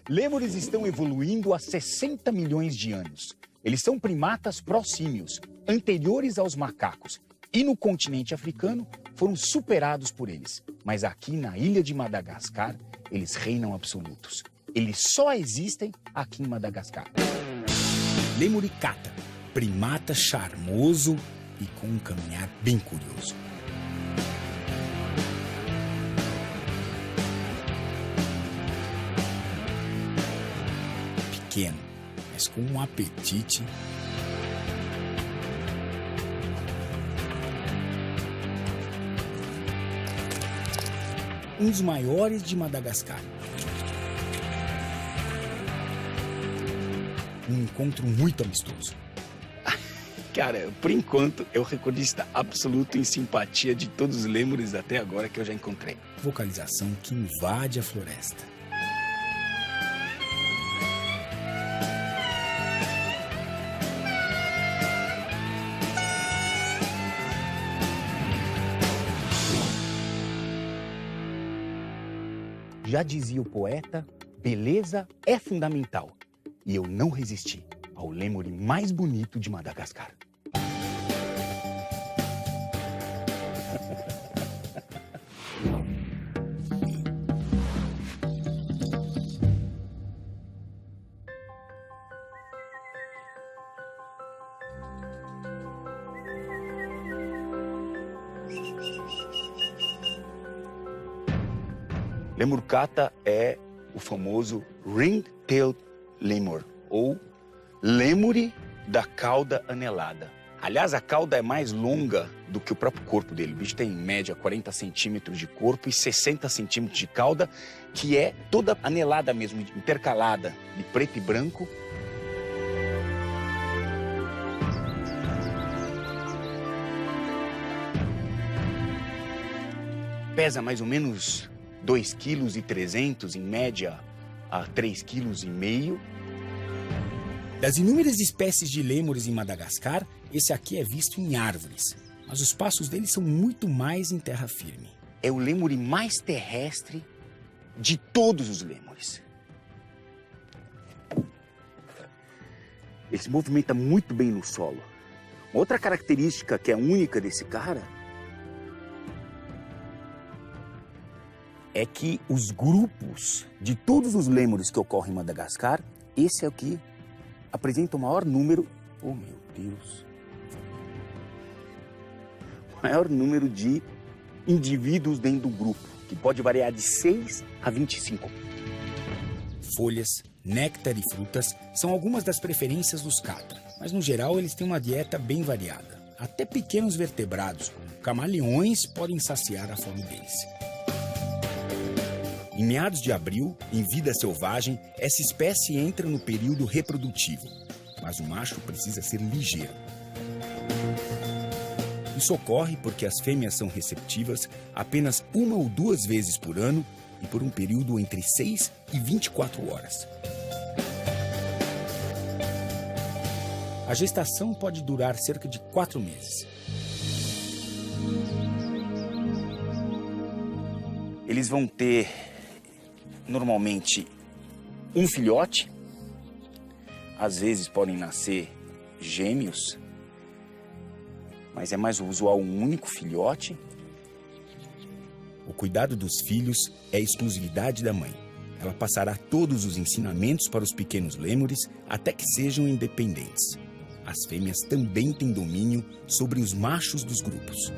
Lêmures estão evoluindo há 60 milhões de anos. Eles são primatas prosímios, anteriores aos macacos. E no continente africano, foram superados por eles. Mas aqui na ilha de Madagascar, eles reinam absolutos. Eles só existem aqui em Madagascar. Lemuricata, primata charmoso e com um caminhar bem curioso. Pequeno, mas com um apetite. Um dos maiores de Madagascar. Um encontro muito amistoso. Cara, por enquanto, é o recordista absoluto em simpatia de todos os lêmures até agora que eu já encontrei. Vocalização que invade a floresta. Já dizia o poeta, beleza é fundamental. E eu não resisti ao lêmure mais bonito de Madagascar. Lemuricata é o famoso ring-tailed lemur, ou lêmure da cauda anelada. Aliás, a cauda é mais longa do que o próprio corpo dele. O bicho tem, em média, 40 centímetros de corpo e 60 centímetros de cauda, que é toda anelada mesmo, intercalada, de preto e branco. Pesa mais ou menos 2,3 kg, em média, a 3,5 kg. Das inúmeras espécies de lêmures em Madagascar, esse aqui é visto em árvores, mas os passos dele são muito mais em terra firme. É o lêmure mais terrestre de todos os lêmures. Ele se movimenta muito bem no solo. Outra característica que é única desse cara é que os grupos de todos os lêmures que ocorrem em Madagascar, esse é o que apresenta o maior número, oh meu Deus, o maior número de indivíduos dentro do grupo, que pode variar de 6 a 25. Folhas, néctar e frutas são algumas das preferências dos cata, mas no geral eles têm uma dieta bem variada. Até pequenos vertebrados, como camaleões, podem saciar a fome deles. Em meados de abril, em vida selvagem, essa espécie entra no período reprodutivo, mas o macho precisa ser ligeiro. Isso ocorre porque as fêmeas são receptivas apenas 1 ou 2 vezes por ano e por um período entre 6 e 24 horas. A gestação pode durar cerca de 4 meses. Eles vão ter normalmente um filhote, às vezes podem nascer gêmeos, mas é mais usual um único filhote. O cuidado dos filhos é exclusividade da mãe. Ela passará todos os ensinamentos para os pequenos lêmures até que sejam independentes. As fêmeas também têm domínio sobre os machos dos grupos.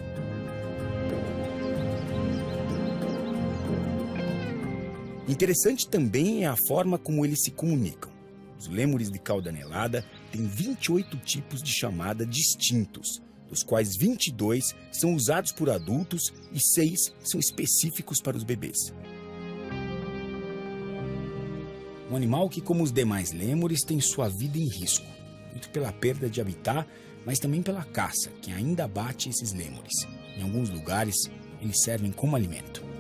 Interessante também é a forma como eles se comunicam. Os lêmures de cauda anelada têm 28 tipos de chamada distintos, dos quais 22 são usados por adultos e 6 são específicos para os bebês. Um animal que, como os demais lêmures, tem sua vida em risco, muito pela perda de habitat, mas também pela caça, que ainda abate esses lêmures. Em alguns lugares, eles servem como alimento.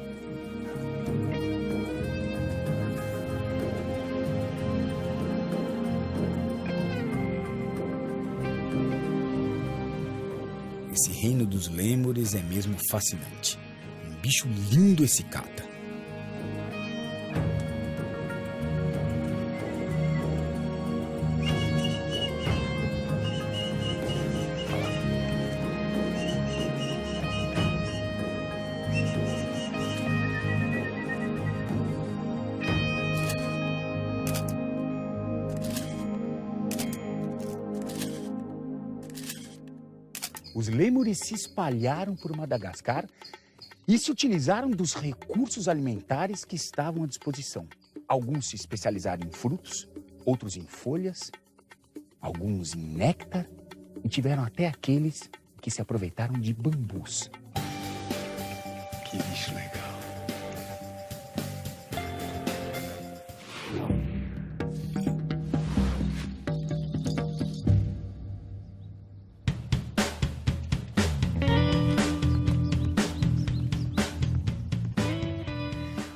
Esse reino dos lêmures é mesmo fascinante. Um bicho lindo esse cata. Os lêmures se espalharam por Madagascar e se utilizaram dos recursos alimentares que estavam à disposição. Alguns se especializaram em frutos, outros em folhas, alguns em néctar e tiveram até aqueles que se aproveitaram de bambus. Que bicho legal.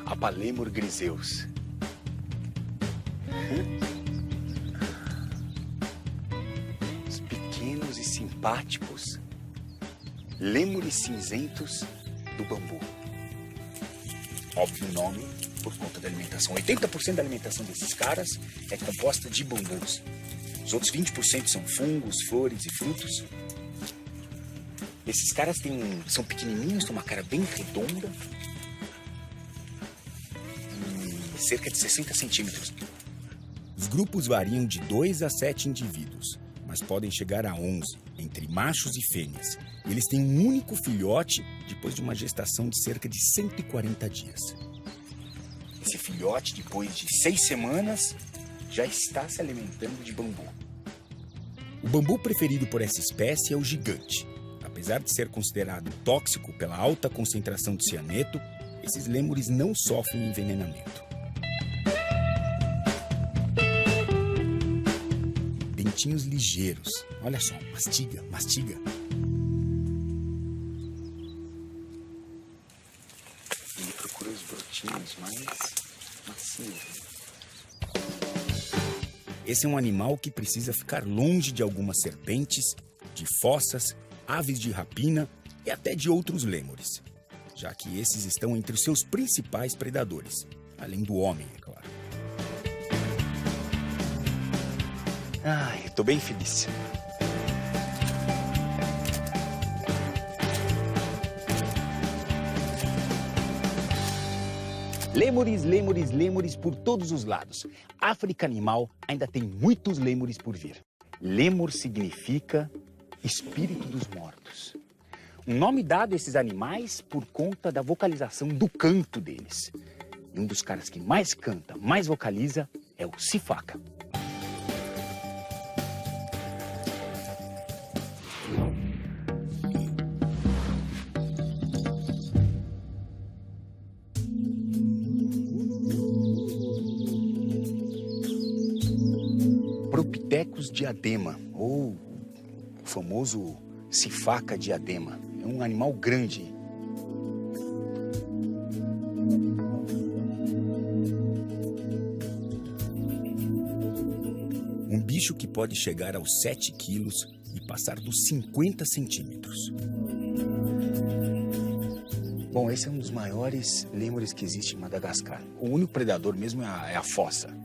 Apalemur griseus. Os pequenos e simpáticos lêmures cinzentos do bambu. Óbvio o nome por conta da alimentação. 80% da alimentação desses caras é composta de bambus. Os outros 20% são fungos, flores e frutos. Esses caras são pequenininhos, têm uma cara bem redonda. Cerca de 60 centímetros. Os grupos variam de 2 a 7 indivíduos, mas podem chegar a 11, entre machos e fêmeas. Eles têm um único filhote depois de uma gestação de cerca de 140 dias. Esse filhote, depois de 6 semanas, já está se alimentando de bambu. O bambu preferido por essa espécie é o gigante. Apesar de ser considerado tóxico pela alta concentração de cianeto, esses lêmures não sofrem envenenamento. Dentinhos ligeiros. Olha só, mastiga, mastiga. Ele procura os brotinhos mais macios. Esse é um animal que precisa ficar longe de algumas serpentes, de fossas, aves de rapina e até de outros lêmures, já que esses estão entre os seus principais predadores, além do homem, é claro. Ai, eu tô bem feliz. Lêmures, lêmures, lêmures por todos os lados. África animal ainda tem muitos lêmures por vir. Lêmur significa espírito dos mortos. Um nome dado a esses animais por conta da vocalização do canto deles. E um dos caras que mais canta, mais vocaliza, é o Sifaka. Propithecus diadema, ou o famoso Sifaka diadema. É um animal grande. Um bicho que pode chegar aos 7 quilos e passar dos 50 centímetros. Bom, esse é um dos maiores lêmures que existe em Madagascar. O único predador mesmo é a fossa.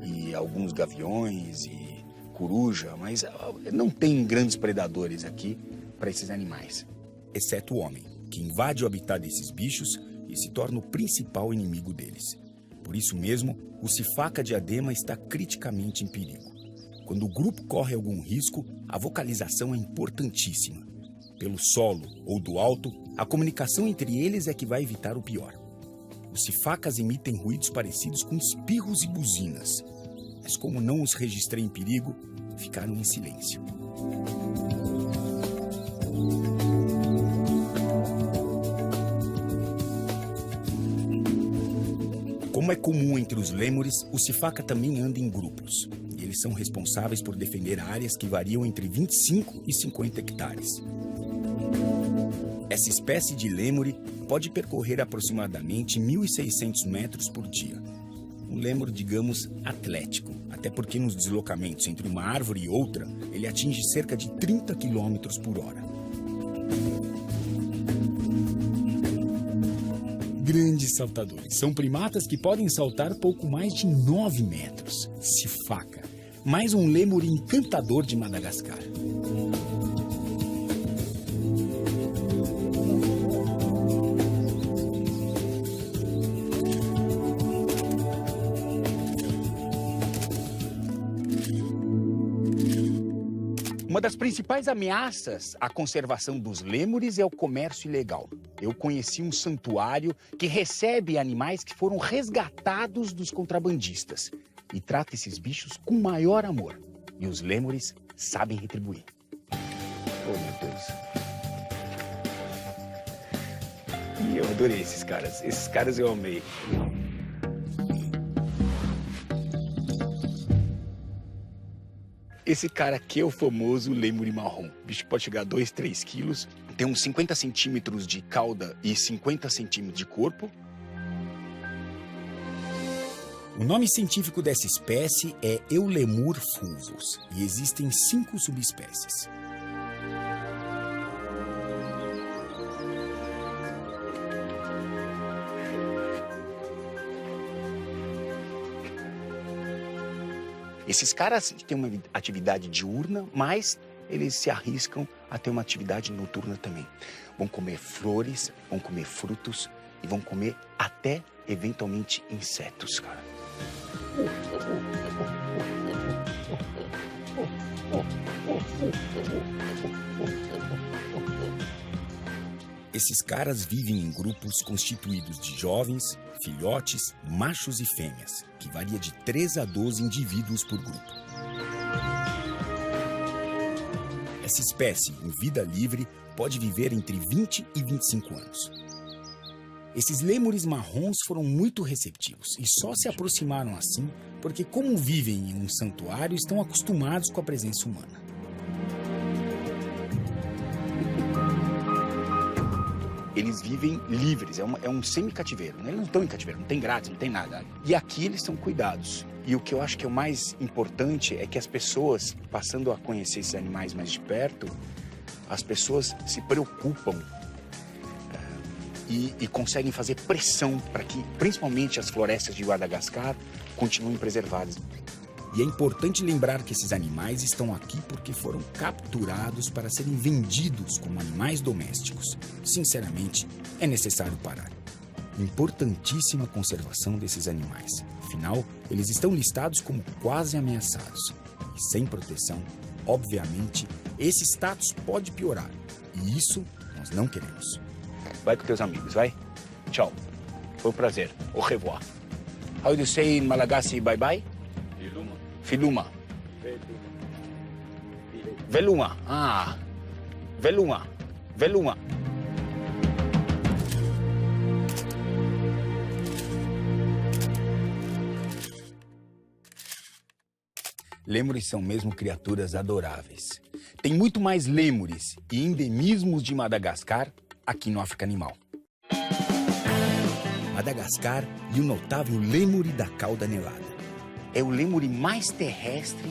E alguns gaviões e coruja, mas não tem grandes predadores aqui para esses animais. Exceto o homem, que invade o habitat desses bichos e se torna o principal inimigo deles. Por isso mesmo, o Sifaka diadema está criticamente em perigo. Quando o grupo corre algum risco, a vocalização é importantíssima. Pelo solo ou do alto, a comunicação entre eles é que vai evitar o pior. Os sifakas emitem ruídos parecidos com espirros e buzinas, mas como não os registrei em perigo, ficaram em silêncio. Como é comum entre os lêmures, o sifaka também anda em grupos. E eles são responsáveis por defender áreas que variam entre 25 e 50 hectares. Essa espécie de lêmure pode percorrer aproximadamente 1.600 metros por dia. Um lêmur, digamos, atlético, até porque nos deslocamentos entre uma árvore e outra, ele atinge cerca de 30 km por hora. Grandes saltadores. São primatas que podem saltar pouco mais de 9 metros. Sifaca. Mais um lêmur encantador de Madagascar. Uma das principais ameaças à conservação dos lêmures é o comércio ilegal. Eu conheci um santuário que recebe animais que foram resgatados dos contrabandistas e trata esses bichos com maior amor. E os lêmures sabem retribuir. Oh, meu Deus. E eu adorei esses caras. Esses caras eu amei. Esse cara aqui é o famoso lêmure marrom. O bicho pode chegar a 2, 3 quilos. Tem uns 50 centímetros de cauda e 50 centímetros de corpo. O nome científico dessa espécie é Eulemur fulvus e existem 5 subespécies. Esses caras têm uma atividade diurna, mas eles se arriscam a ter uma atividade noturna também. Vão comer flores, vão comer frutos e vão comer até, eventualmente, insetos, cara. Esses caras vivem em grupos constituídos de jovens, filhotes, machos e fêmeas, que varia de 3 a 12 indivíduos por grupo. Essa espécie, em vida livre, pode viver entre 20 e 25 anos. Esses lêmures marrons foram muito receptivos e só se aproximaram assim porque, como vivem em um santuário, estão acostumados com a presença humana. Eles vivem livres, é um semi-cativeiro, né? Eles não estão em cativeiro, não tem grades, não tem nada. E aqui eles são cuidados. E o que eu acho que é o mais importante é que as pessoas, passando a conhecer esses animais mais de perto, as pessoas se preocupam e conseguem fazer pressão para que, principalmente, as florestas de Madagascar continuem preservadas. E é importante lembrar que esses animais estão aqui porque foram capturados para serem vendidos como animais domésticos. Sinceramente, é necessário parar. Importantíssima conservação desses animais. Afinal, eles estão listados como quase ameaçados. E sem proteção, obviamente, esse status pode piorar. E isso nós não queremos. Vai com teus amigos, vai. Tchau. Foi um prazer. Au revoir. How do you say in Malagasy bye-bye? Filuma. Veluma. Ah. Veluma. Veluma. Lêmures são mesmo criaturas adoráveis. Tem muito mais lêmures e endemismos de Madagascar aqui no África Animal. Madagascar e o notável lêmure da cauda anelada. É o lêmure mais terrestre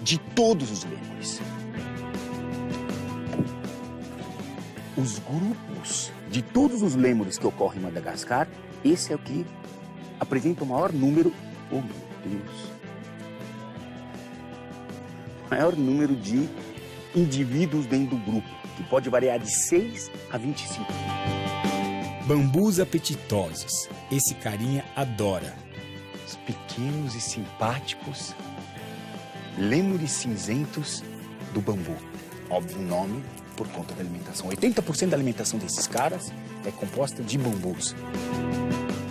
de todos os lêmures. Os grupos de todos os lêmures que ocorrem em Madagascar, esse é o que apresenta o maior número, oh meu Deus, maior número de indivíduos dentro do grupo, que pode variar de 6 a 25. Bambus apetitosos. Esse carinha adora. Os pequenos e simpáticos lêmures cinzentos do bambu. Óbvio o nome por conta da alimentação. 80% da alimentação desses caras é composta de bambus.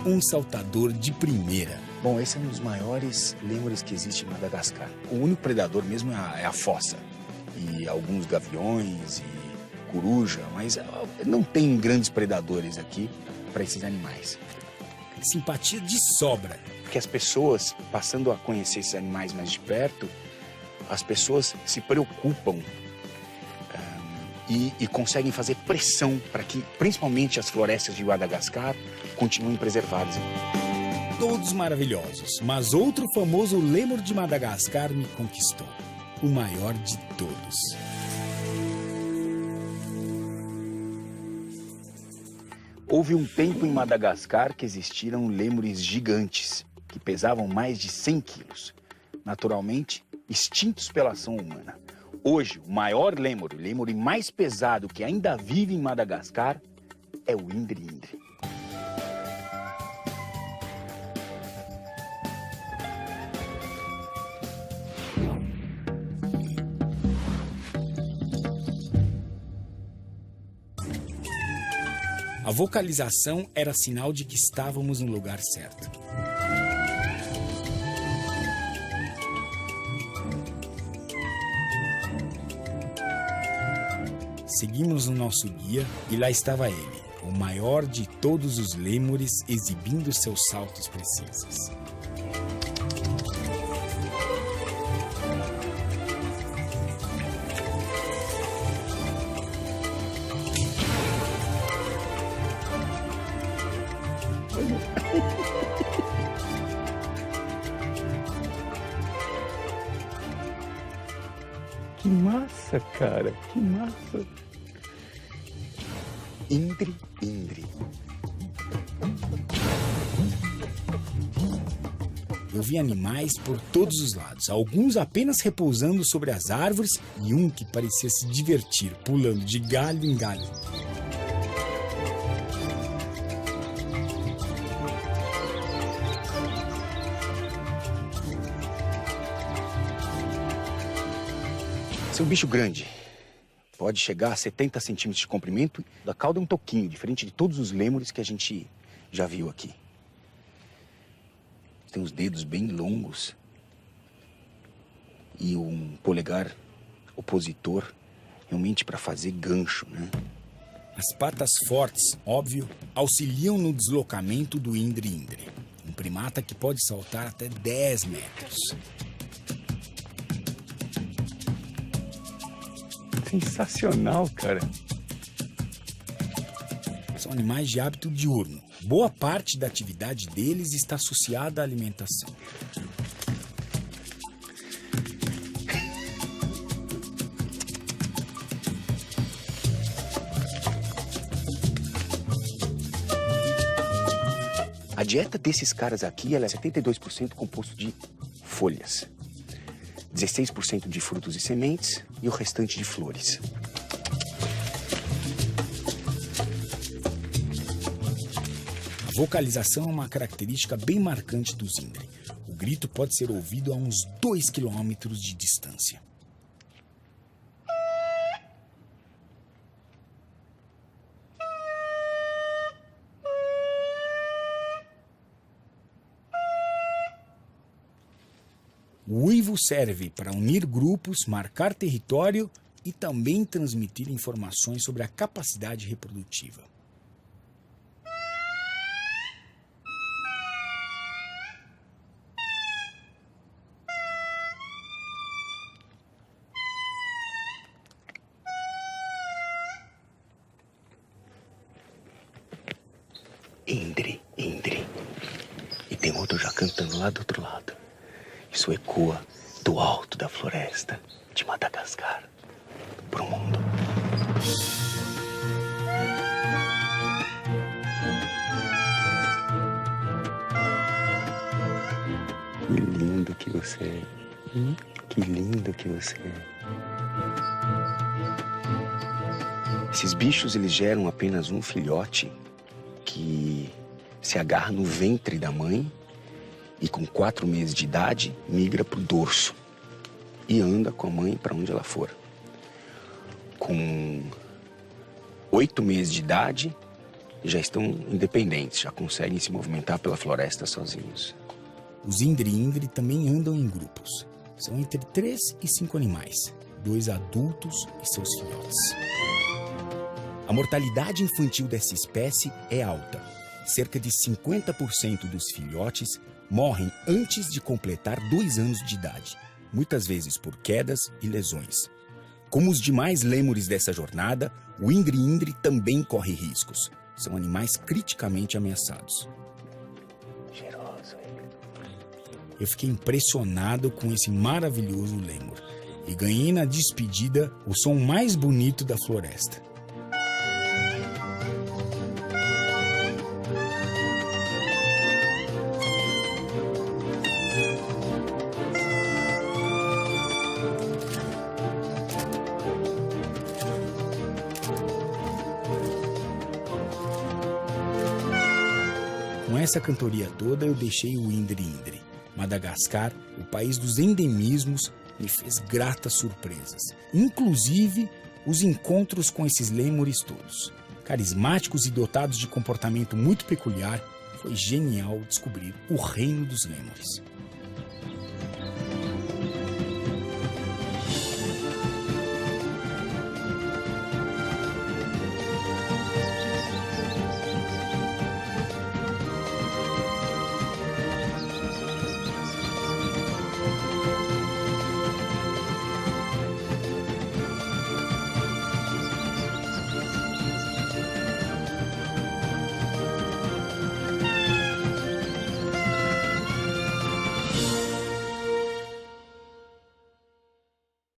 Um saltador de primeira. Bom, esse é um dos maiores lêmures que existe em Madagascar. O único predador mesmo é a fossa. E alguns gaviões e coruja, mas não tem grandes predadores aqui para esses animais. Simpatia de sobra. Porque as pessoas, passando a conhecer esses animais mais de perto, as pessoas se preocupam e conseguem fazer pressão para que, principalmente, as florestas de Madagascar continuem preservadas. Todos maravilhosos, mas outro famoso lêmur de Madagascar me conquistou. O maior de todos. Houve um tempo em Madagascar que existiram lêmures gigantes, que pesavam mais de 100 quilos, naturalmente extintos pela ação humana. Hoje, o maior lêmure, o lêmure mais pesado que ainda vive em Madagascar, é o Indri-Indri. A vocalização era sinal de que estávamos no lugar certo. Seguimos o nosso guia e lá estava ele, o maior de todos os lêmures, exibindo seus saltos precisos. Que massa, cara, que massa. Indri-Indri. Eu vi animais por todos os lados, alguns apenas repousando sobre as árvores e um que parecia se divertir, pulando de galho em galho. Esse é um bicho grande. Pode chegar a 70 centímetros de comprimento. Da cauda é um toquinho, diferente de todos os lêmures que a gente já viu aqui. Tem os dedos bem longos. E um polegar opositor, realmente para fazer gancho, né? As patas fortes, óbvio, auxiliam no deslocamento do Indri-Indri, um primata que pode saltar até 10 metros. Sensacional, cara. São animais de hábito diurno. Boa parte da atividade deles está associada à alimentação. A dieta desses caras aqui, ela é 72% composto de folhas, 16% de frutos e sementes e o restante de flores. A vocalização é uma característica bem marcante dos Indri. O grito pode ser ouvido a uns 2 quilômetros de distância. O uivo serve para unir grupos, marcar território e também transmitir informações sobre a capacidade reprodutiva. Indri, Indri. E tem outro já cantando lá do outro lado. Isso ecoa do alto da floresta de Madagascar pro mundo. Que lindo que você é. Que lindo que você é. Esses bichos, eles geram apenas um filhote que se agarra no ventre da mãe e com 4 meses de idade migra para o dorso e anda com a mãe para onde ela for. Com 8 meses de idade já estão independentes, já conseguem se movimentar pela floresta sozinhos. Os Indri-Indri também andam em grupos. São entre 3 e 5 animais, 2 adultos e seus filhotes. A mortalidade infantil dessa espécie é alta. Cerca de 50% dos filhotes morrem antes de completar 2 anos de idade, muitas vezes por quedas e lesões. Como os demais lêmures dessa jornada, o Indri-Indri também corre riscos. São animais criticamente ameaçados. Cheiroso ele. Eu fiquei impressionado com esse maravilhoso lêmur e ganhei na despedida o som mais bonito da floresta. essa cantoria toda eu deixei o Indre Indre. Madagascar, o país dos endemismos, me fez gratas surpresas. Inclusive os encontros com esses lêmures todos. Carismáticos e dotados de comportamento muito peculiar, foi genial descobrir o reino dos lêmures.